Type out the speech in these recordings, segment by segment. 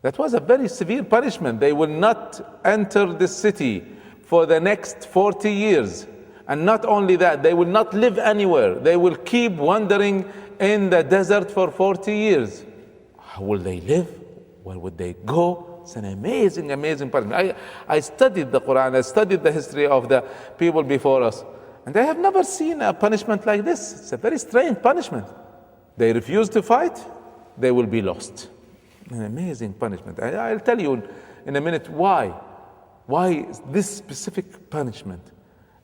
That was a very severe punishment. They will not enter the city for the next 40 years. And not only that, they will not live anywhere. They will keep wandering in the desert for 40 years. How will they live? Where would they go? It's an amazing, amazing punishment. I studied the Quran, I studied the history of the people before us, and I have never seen a punishment like this. It's a very strange punishment. They refuse to fight, they will be lost. An amazing punishment. I'll tell you in a minute why. Why this specific punishment?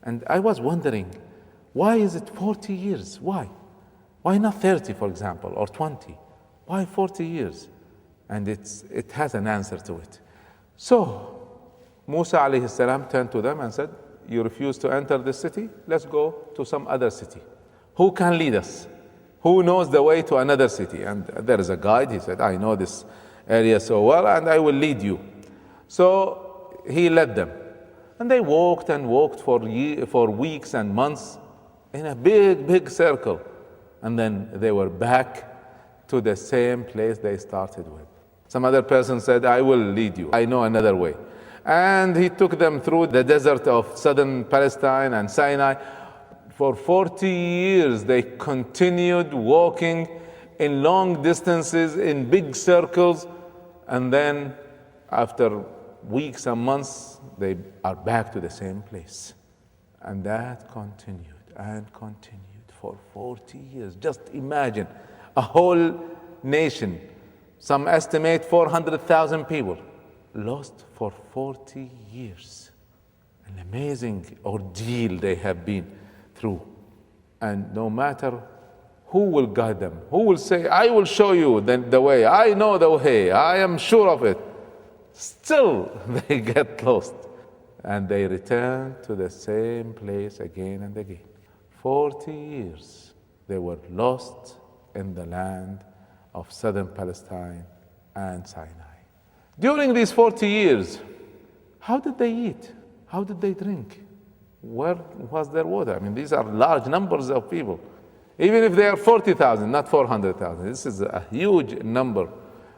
And I was wondering, why is it 40 years? Why? Why not 30, for example, or 20? Why 40 years? And it has an answer to it. So, Musa alayhi salam turned to them and said, you refuse to enter this city? Let's go to some other city. Who can lead us? Who knows the way to another city? And there is a guide. He said, I know this area so well, and I will lead you. So he led them. And they walked and walked for weeks and months in a big, big circle. And then they were back to the same place they started with. Some other person said, I will lead you. I know another way. And he took them through the desert of southern Palestine and Sinai. For 40 years, they continued walking in long distances, in big circles. And then after weeks and months, they are back to the same place. And that continued and continued for 40 years. Just imagine a whole nation, some estimate 400,000 people, lost for 40 years. An amazing ordeal they have been through. And no matter who will guide them, who will say, I will show you the way, I know the way, I am sure of it, still they get lost. And they return to the same place again and again. 40 years they were lost in the land of southern Palestine and Sinai. During these 40 years, how did they eat? How did they drink? Where was their water? I mean, these are large numbers of people. Even if they are 40,000, not 400,000, this is a huge number.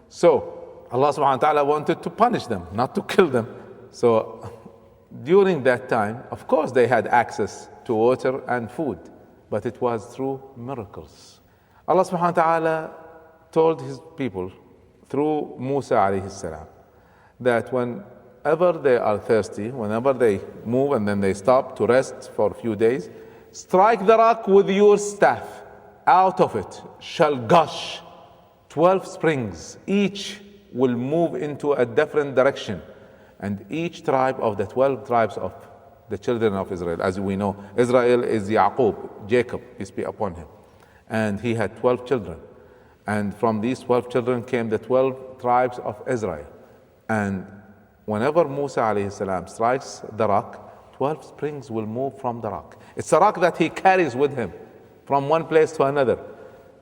So Allah subhanahu wa ta'ala wanted to punish them, not to kill them. So during that time, of course, they had access to water and food, but it was through miracles. Allah subhanahu wa ta'ala told his people through Musa alayhi salam that whenever they are thirsty, whenever they move and then they stop to rest for a few days, strike the rock with your staff. Out of it shall gush 12 springs. Each will move into a different direction. And each tribe of the 12 tribes of the children of Israel, as we know, Israel is Yaqub, Jacob, peace be upon him. And he had 12 children. And from these 12 children came the 12 tribes of Israel. And whenever Musa alayhi salam strikes the rock, 12 springs will move from the rock. It's a rock that he carries with him from one place to another.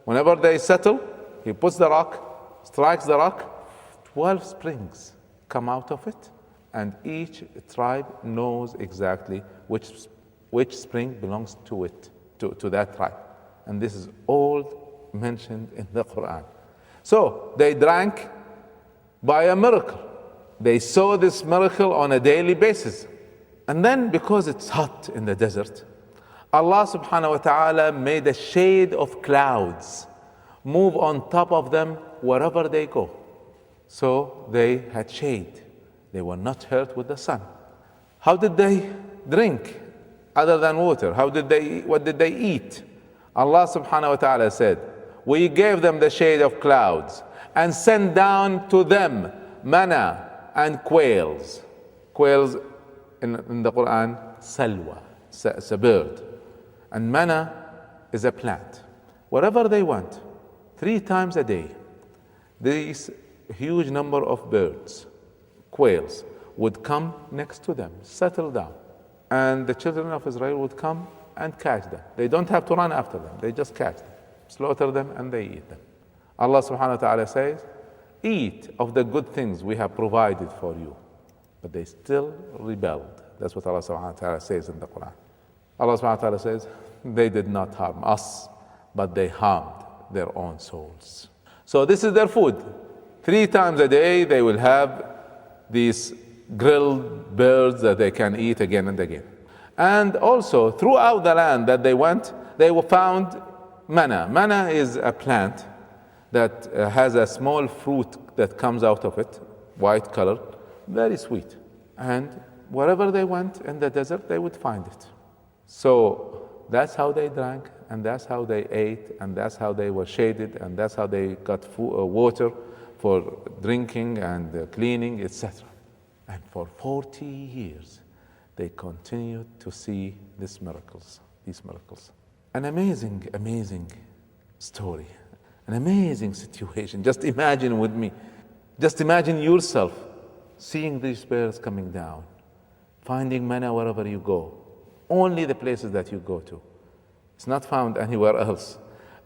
Whenever they settle, he puts the rock, strikes the rock, 12 springs come out of it, and each tribe knows exactly which spring belongs to it, to that tribe. And this is all mentioned in the Quran. So they drank by a miracle. They saw this miracle on a daily basis. And then because it's hot in the desert, Allah subhanahu wa ta'ala made a shade of clouds move on top of them wherever they go. So they had shade. They were not hurt with the sun. How did they drink other than water? What did they eat? Allah subhanahu wa ta'ala said, we gave them the shade of clouds and sent down to them manna and quails. Quails in the Quran, salwa, it's a bird. And manna is a plant. Wherever they went, 3 times a day, these huge number of birds, quails, would come next to them, settle down. And the children of Israel would come and catch them. They don't have to run after them. They just catch them, slaughter them, and they eat them. Allah subhanahu wa ta'ala says, eat of the good things we have provided for you. But they still rebelled. That's what Allah subhanahu wa ta'ala says in the Quran. Allah subhanahu wa ta'ala says, they did not harm us, but they harmed their own souls. So this is their food. 3 times a day they will have these grilled birds that they can eat again and again. And also throughout the land that they went, they found manna. Manna is a plant that has a small fruit that comes out of it, white color, very sweet. And wherever they went in the desert, they would find it. So that's how they drank, and that's how they ate, and that's how they were shaded, and that's how they got water for drinking and cleaning, etc. And for 40 years, they continued to see these miracles. An amazing, amazing story, an amazing situation. Just imagine with me, just imagine yourself seeing these birds coming down, finding manna wherever you go, only the places that you go to. It's not found anywhere else.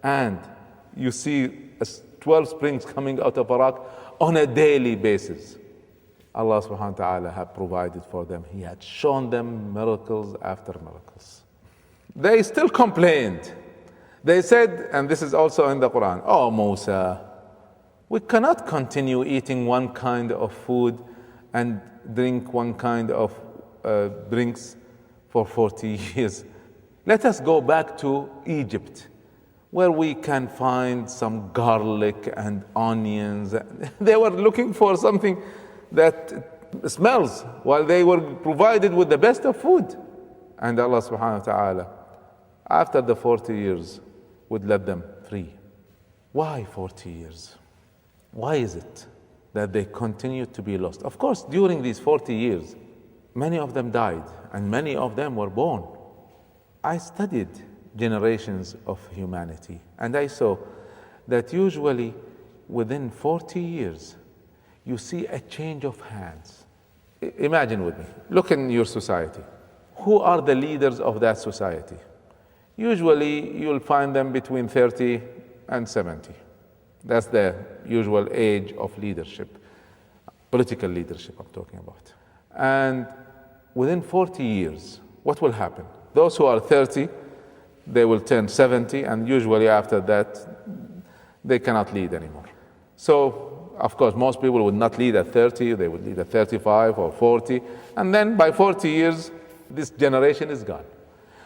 And you see 12 springs coming out of a rock on a daily basis. Allah subhanahu wa ta'ala had provided for them. He had shown them miracles after miracles. They still complained. They said, and this is also in the Quran, "Oh Musa, we cannot continue eating one kind of food and drink one kind of drinks for 40 years. Let us go back to Egypt, where we can find some garlic and onions." They were looking for something that smells while they were provided with the best of food. And Allah subhanahu wa ta'ala, after the 40 years, would let them free. Why 40 years? Why is it that they continued to be lost? Of course, during these 40 years, many of them died and many of them were born. I studied generations of humanity and I saw that usually within 40 years, you see a change of hands. Imagine with me, look in your society. Who are the leaders of that society? Usually you'll find them between 30 and 70. That's the usual age of leadership, political leadership I'm talking about. And within 40 years, what will happen? Those who are 30, they will turn 70, and usually after that, they cannot lead anymore. So, of course, most people would not lead at 30, they would lead at 35 or 40, and then by 40 years, this generation is gone.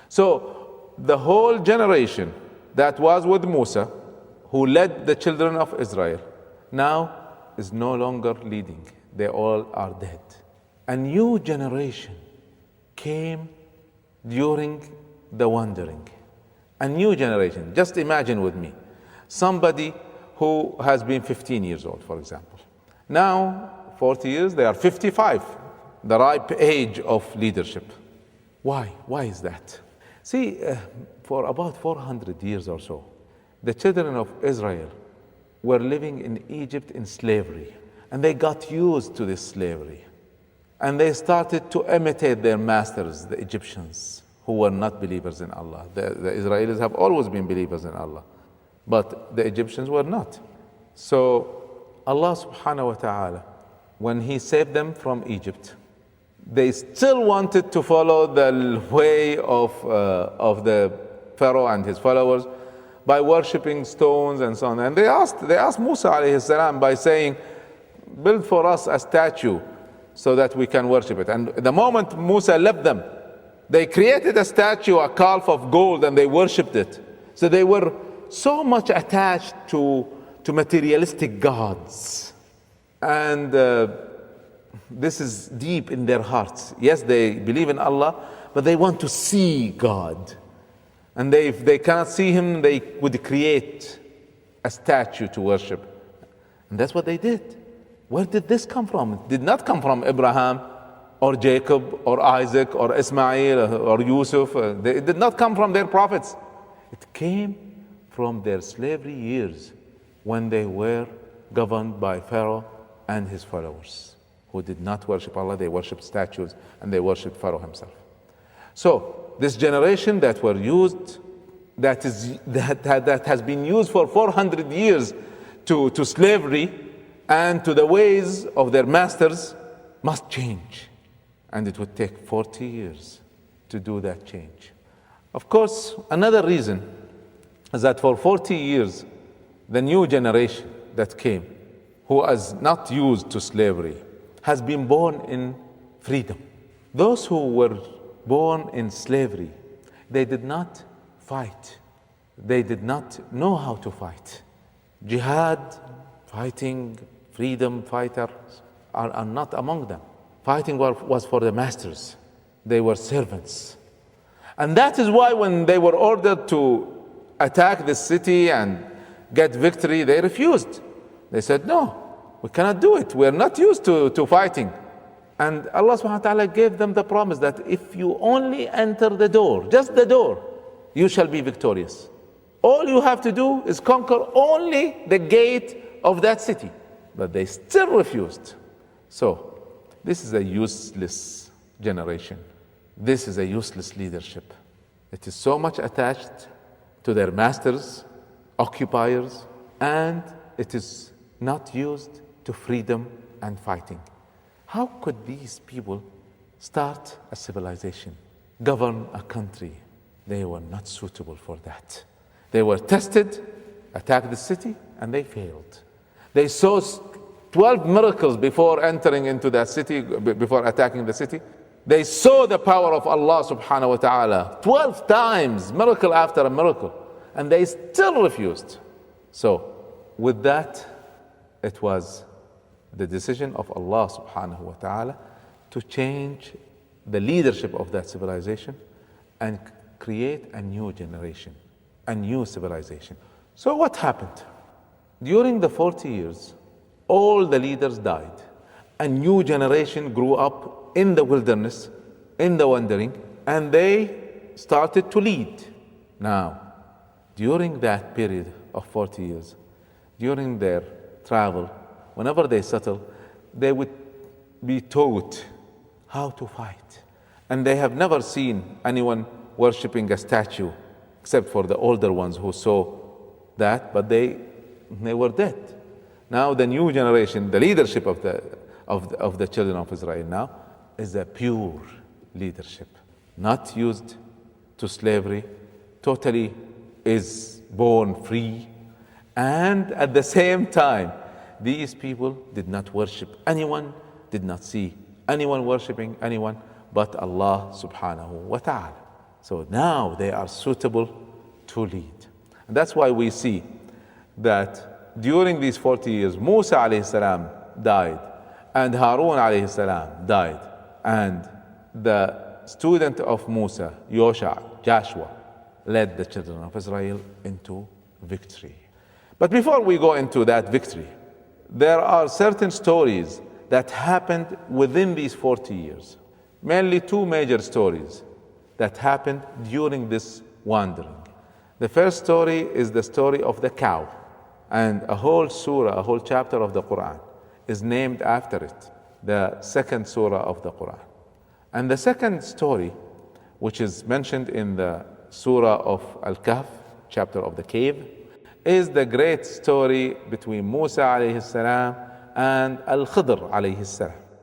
So, the whole generation that was with Musa, who led the children of Israel, now is no longer leading. They all are dead. A new generation came during the wandering. A new generation. Just imagine with me, somebody who has been 15 years old, for example. Now, 40 years, they are 55, the ripe age of leadership. Why? Why is that? See, for about 400 years or so, the children of Israel were living in Egypt in slavery, and they got used to this slavery. And they started to imitate their masters, the Egyptians, who were not believers in Allah. The Israelis have always been believers in Allah, but the Egyptians were not. So Allah subhanahu wa ta'ala, when He saved them from Egypt, they still wanted to follow the way of the Pharaoh and his followers by worshipping stones and so on. And they asked Musa alayhi salam by saying, "Build for us a statue so that we can worship it." And the moment Musa left them, they created a statue, a calf of gold, and they worshipped it. So they were so much attached to materialistic gods. And this is deep in their hearts. Yes, they believe in Allah, but they want to see God. And if they cannot see Him, they would create a statue to worship. And that's what they did. Where did this come from? It did not come from Abraham or Jacob or Isaac or Ismail or Yusuf. It did not come from their prophets. It came from their slavery years when they were governed by Pharaoh and his followers, who did not worship Allah. They worshipped statues and they worshipped Pharaoh himself. So this generation that were used, that has been used for 400 years to slavery and to the ways of their masters, must change. And it would take 40 years to do that change. Of course, another reason is that for 40 years, the new generation that came who is not used to slavery has been born in freedom. Those who were born in slavery, they did not fight. They did not know how to fight. Jihad, fighting, freedom fighters are not among them. Fighting was for the masters. They were servants. And that is why when they were ordered to attack the city and get victory, they refused. They said, no, we cannot do it. We are not used to fighting. And Allah subhanahu wa ta'ala gave them the promise that if you only enter the door, just the door, you shall be victorious. All you have to do is conquer only the gate of that city. But they still refused. So, this is a useless generation. This is a useless leadership. It is so much attached to their masters, occupiers, and it is not used to freedom and fighting. How could these people start a civilization, govern a country? They were not suitable for that. They were tested, attacked the city, and they failed. They saw 12 miracles before entering into that city, before attacking the city. They saw the power of Allah subhanahu wa ta'ala 12 times, miracle after a miracle, and they still refused. So, with that, it was the decision of Allah subhanahu wa ta'ala to change the leadership of that civilization and create a new generation, a new civilization. So what happened? During the 40 years, all the leaders died. A new generation grew up in the wilderness, in the wandering, and they started to lead. Now, during that period of 40 years, during their travel, whenever they settle, they would be taught how to fight. And they have never seen anyone worshipping a statue, except for the older ones who saw that, but they were dead. Now the new generation, the leadership of the children of Israel now, is a pure leadership, not used to slavery, totally is born free, and at the same time, these people did not worship anyone, did not see anyone worshiping anyone but Allah subhanahu wa ta'ala. So now they are suitable to lead. And that's why we see that during these 40 years, Musa alayhi salam died, and Harun alayhi salam died, and the student of Musa, Joshua, led the children of Israel into victory. But before we go into that victory, there are certain stories that happened within these 40 years. Mainly two major stories that happened during this wandering. The first story is the story of the cow, and a whole surah, a whole chapter of the Quran is named after it, the second surah of the Quran. And the second story, which is mentioned in the surah of Al-Kahf, chapter of the cave, is the great story between Musa alayhi salam and Al-Khidr alayhi salam.